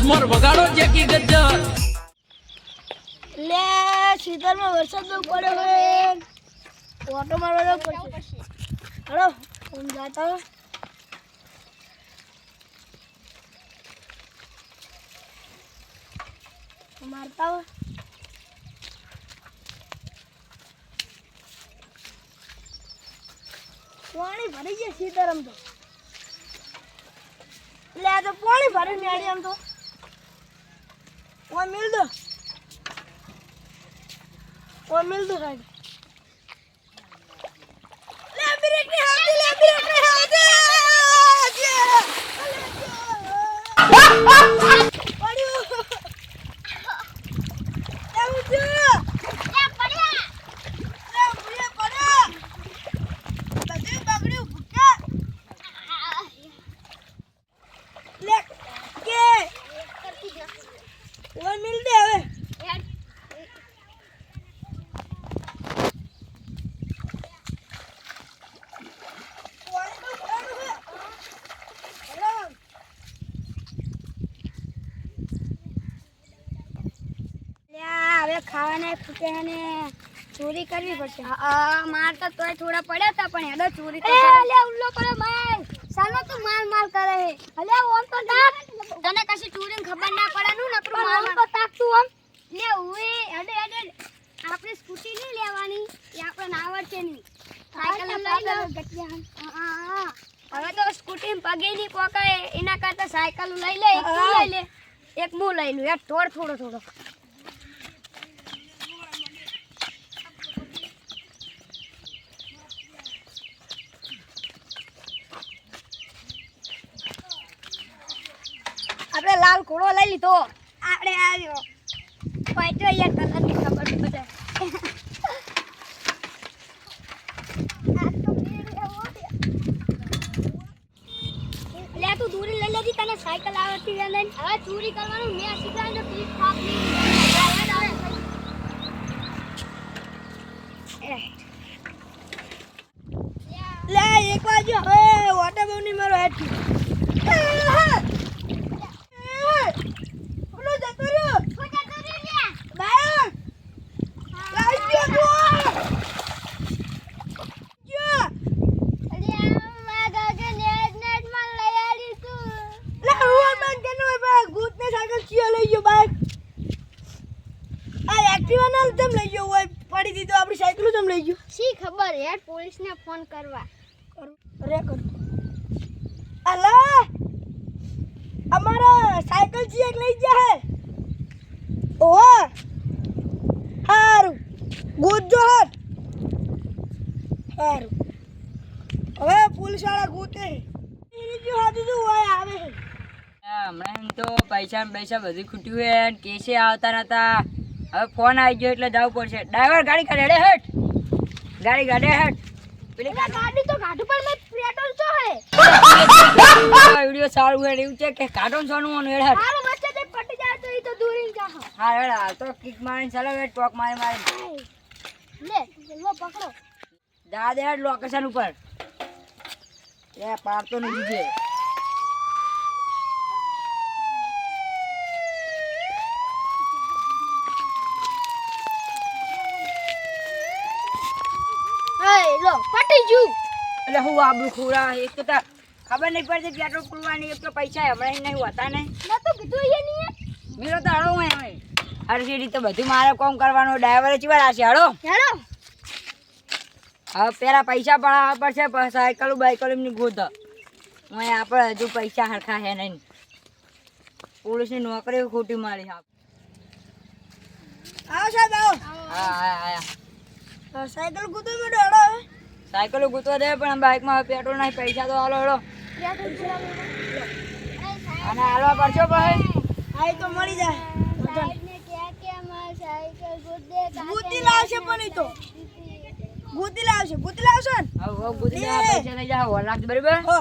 મોર વગાડો જેકી ગજ્જર લે સીધરમાં વરસાદ બહુ પડ્યો હોય ઓટો મારવાનો પડશે હેલો હું જાતા મારતા પાણી ભરી ગયા સીતારામ તો લે તો પાણી ભરી મેળી આમ તો ઓ મિલ દો સાહેબ લે બ્રેક ની હાથે ખાવાને ફૂટે ને ચોરી કરવી પડશે માર તો તોય થોડા પડ્યા હતા પણ હેડો ચોરી તો લે ઉલ્લો પડે માર સાનો તું માર કરે હે અલે ઓમ તો ના તને કશી ચોરીની ખબર ના પડે નું નકરું માર તો તાક તું ઓમ લે ઓએ હેડે આપણે સ્કૂટી નહીં લેવાની એ આપણે આવડશે નહીં સાયકલ લઈ લો ગટિયા હવે તો સ્કૂટી પગે નહીં પોકાય એના કરતા સાયકલ લઈ લે એક તું લઈ લે એક હું લઈ લઉં યાર થોડો આપણે લાલ ઘોડો લઈ લીધો આપણે આવ્યો પાછો યાર કલરની ખબર પડે લે તું દૂરી લઈ લેજી તને સાયકલ આવડતી છે ને હવે ચોરી કરવાનું મેં શીખવાડ્યું તો પ્લીઝ પાપ લે એક વાજો હવે વોટર બોની મારો હેઠ પડી દીધો આપણી સાયકલ જમ લઈ ગયો શી ખબર યાર પોલીસને ફોન કરવા રે કર અલા અમારા સાયકલ જી એક લઈ ગયા હે ઓહ હારું ગોજો હટ હારું હવે પોલીસ વાળા ગોતે એની જો હાથું તો હોય આવે હમણાં એમ તો પૈસા બધું ખૂટ્યું હે કેસે આવતા નતા હવે ફોન આવી ગયો એટલે જવું પડશે ડ્રાઈવર ગાડી કાઢે હેડ ગાડી હેડ પેલી ગાડી તો ગાડી પર મે પેટ્રોલ છો હે વિડિયો સારું હે એવું છે કે કાઢો સોનું ઓન હેડ હાલો બચ્ચા તે પટી જાય તો ઈ તો દૂરીન જા હા હેડ હાલ તો કિક મારીને ચાલો હેડ ટોક મારી લે લો પકડો જા દે હેડ લોકેશન ઉપર એ પાડતો નહીં દીજે લો પટી જુ એટલે હું આબુ ખોરા એક તો ખબર નહીં પડતી પેટ્રોલ પૂરવાની એક તો પૈસા હમણાં નહીં હોતા ને ના તો કીધું એ નહીં મેરો તો હળો હું એમ હરસીડી તો બધું મારે કામ કરવાનું ડ્રાઈવરે ચીવા રાશે હળો હેલો હવે પેલા પૈસા પડાવવા પડશે પછી સાયકલ બાઇકલ એમની ગોત હું આપણે હજુ પૈસા હરખા હે નહીં પોલીસની નોકરી ખોટી મારી આવો સાહેબ આવો હા આયા સાયકલ ગોતો મે ડોડો સાયકલ ગોતવા દે પણ બાઇકમાં પેટ્રોલ નહીં પૈસા તો હાલો હળો અને હાલવા પડશો ભાઈ આઈ તો મળી જાય ગુતી લાવશે પણ ઈ તો ગુતી લાવશે ને હવે ગુતી લેવા પૈસા લઈ જાવ લાખ બરાબર હો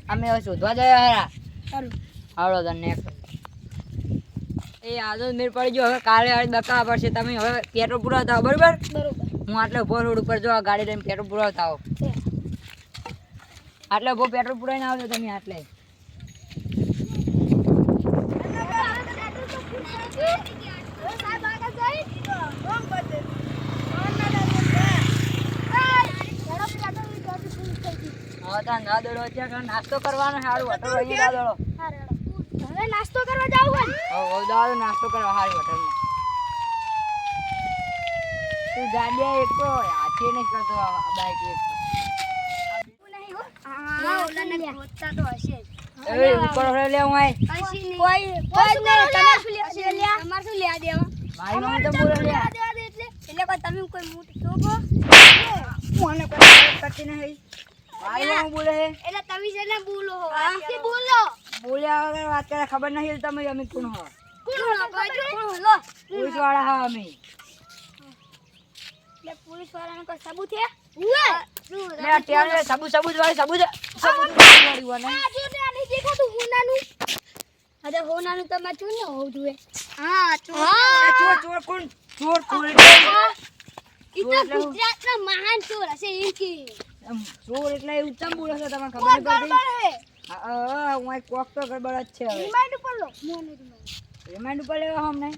અમે હવે શોધવા જાય હારા સારું હાલો તને એ આજો મેર પડી ગયો હવે કાલે આડી બકાવા પડશે તમે હવે પેટ્રોલ પુરાવતા આવો બરાબર હું આટલે ઉભો રોડ ઉપર જો ગાડી લઈને પેટ્રોલ પુરાવતા આવો આટલે ઉભો પેટ્રોલ પુરાઈને આવજો તમે આટલે હતા ના દડો ત્યાં નાસ્તો કરવાનો સારું હોટલ અહીંયા દડો હવે નાસ્તો કરવા જાવ હોય હવે દાદો નાસ્તો કરવા સારી હોટલમાં તું ગાડિયા એક તો હાથે નહીં કરતો બાઈક એક નહીં હો હા ઓલાને ગોતતા તો હશે એ ઉપર લે હું આય કશી નહીં કોઈ નહીં તમે શું લ્યા તમાર શું લ્યા દેવા મારી મમ્મી તો બોલે લે એટલે કોઈ તમે કોઈ મૂઠ ચોગો મને કોઈ કરતી નહીં મારી મમ્મી બોલે હે એટલે તમે છે ને બોલો હો કે બોલો બોલ્યા વગર વાત કરે ખબર નહીં તમે અમે કોણ હો કોણ હો લો પોલીસ વાળા હા અમે એટલે પોલીસ વાળાનો કોઈ સબૂત છે ઉએ લે અત્યારે સબૂત વાળી વને આ જો તે આની દેખાતું હોનાનું અરે હોનાનું તમે ચૂન ન હોવ જોઈએ હા ચોર કોણ ચોર ઈ તો ગુજરાતના મહાન ચોર હશે એમ કે ચોર એટલે ઉત્તમ બોલે છે તમને ખબર નહીં પડતી હે હા હું એક કોક તો ગડબડ જ છે હવે રિમાઇન્ડ ઉપર લો મોને રિમાઇન્ડ ઉપર લેવા અમને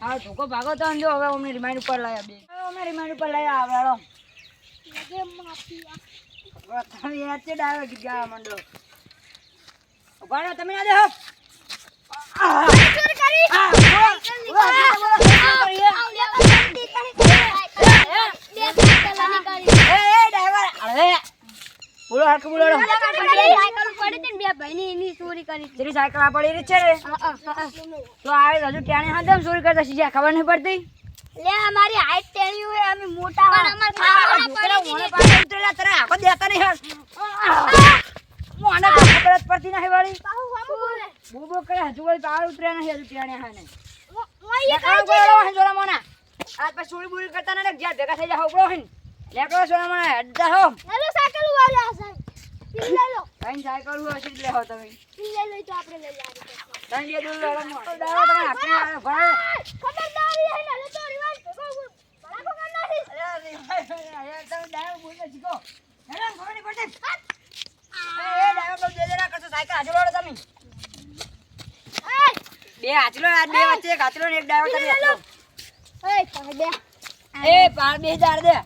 હા ધોકો ભાગો તો અંજો હવે અમને રિમાઇન્ડ ઉપર લાવ્યા બે અમે રિમાઇન્ડ ઉપર લાવ્યા આવડો લગે માફિયા તમે યાદ છે ડાયો ગીગા મંડો ઉભારો તમે ના દેહો ચોર કરી બોલો હરખ બોલો સાયકલ પડી હતી ને બે ભાઈની એની ચોરી કરી તેરી સાયકલ આ પડી રહી છે ને તો આવે હજુ ત્યાંની હાથે ચોરી કરતા શીખ્યા ખબર નહીં પડતી લે અમારી હાઈટ ટેણી હોય અમે મોટા પણ અમાર છોકરા મોને પાડે ઉતરેલા તરે આખો દેતા નહીં મોને તો ખબર જ પડતી નહીં વાળી બોબો કરે હજુ વળી પાડ ઉતર્યા નહીં હજુ ત્યાંની હાને લેકડો બોલો હે જોરા મોના આજ પછી ચોરી બોરી કરતા ના જ્યાં ભેગા થઈ જા હોબળો હે લેકડો સોના મોના હેડતા હો હેલો સાયકલ વાળા સાહેબ પી લઈ લો કઈ સાયકલ હોય છે લે હો તમે પી લઈ લો તો આપણે લઈ જઈએ તને જે દૂર લડો મો તો દાવો તમે હાથે આવે ભરે ખબરદારી હે ને તો રિવાજ ભરાકો કરનારી અરે તમે દાવો બોલને શીખો હેરાન ખબર નહીં પડતી એ દાવો બહુ દેજના કરશો સાયકલ હાજર વાળો તમે બે હાચલો આ બે વચ્ચે એક હાચલો ને એક દાવો કરી આપો એ પાડે એ પાર બે જાર દે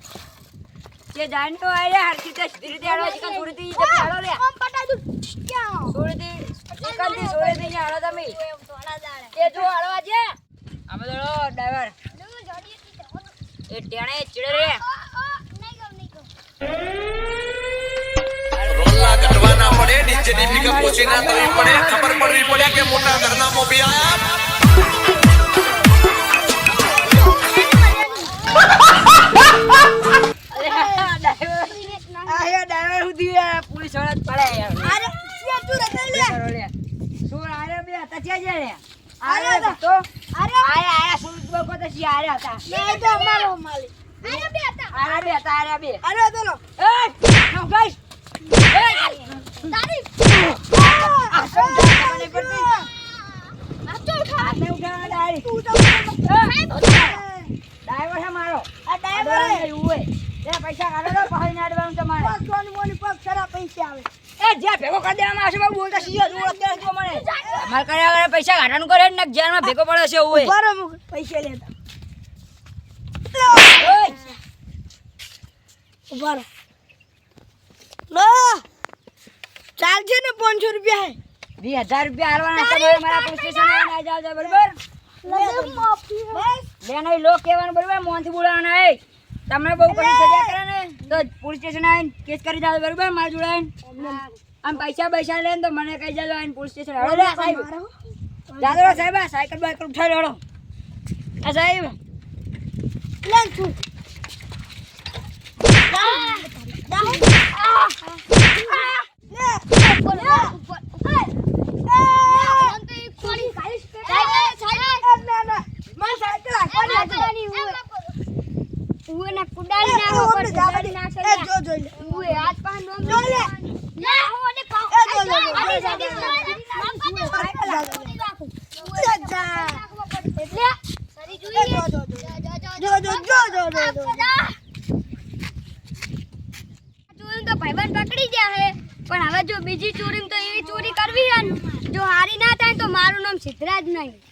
કે જાણ તો આરે હરકી તે સીધી રીતે આડવા છે થોડીથી તે આડો લે ઓમ પટા દુ ક્યાં થોડીથી એકંદી થોડીથી આડો તમે થોડા દાડે એ જો આડવા છે અમે તો ડ્રાઈવર એ ટેણે ચીડે રે રોલા કટવાના પડે નીચેની ભીગા પોચી ના કરવી પડે ખબર પડવી પડે કે મોટા ઘરના મોભી આયા પોલીસ વાળા પડે યાર અરે તું રખડ લે શું આરે બે હતા ક્યાં જાય રે આરે તો અરે આયા શું બોકો તો સી આરે હતા નહીં તો અમારો માલિક અરે બે હતા આરે બે હતા આરે બે અરે બોલો એ નો ગાઈસ તારી આ શું મને પડતી આ તો ઉઠા આને ઉઠાવવા ડાયરી તું તો ડ્રાઈવર છે મારો આ ડ્રાઈવર ઉવે તે પૈસા કાઢો તો પહાઈ ના આડવાનું તમારે સોની મોની પગ સરા પૈસા આવે એ જે ભેગો કરી દેવામાં આવશે બાબુ બોલતા સીધો જ ઓળખ દે મને અમાર કર્યા વગર પૈસા કાઢવાનું કરે ને જેલમાં ભેગો પડ્યો છે ઉવે બરો પૈસા લેતા ઓય બરો લો ચાલજે ને 500 રૂપિયા હે 2000 રૂપિયા હાલવાના તમારે મારા પોલીસ સ્ટેશન આવીને જાવ બરોબર લગે માફી બસ લે નહીં લોક કહેવાનું બરોબર મોનથી બોલાવાના હે તમને બહુ કરી સજા કરે ને તો પોલીસ સ્ટેશન આવીને કેસ કરી જાવ બરોબર માર જોડાઈને આમ પૈસા લઈને તો મને કહી જાજો આવીને પોલીસ સ્ટેશન હાલો લે સાહેબ જાદો સાહેબ આ સાયકલ બાઈકલ ઉઠાડી હાલો આ સાહેબ લેન છું ભાઈબંધ પકડી ગયા હે પણ હવે જો બીજી ચોરી તો એવી ચોરી કરવી હે જો હારી ના થાય તો મારું નામ સિદ્ધરાજ નહીં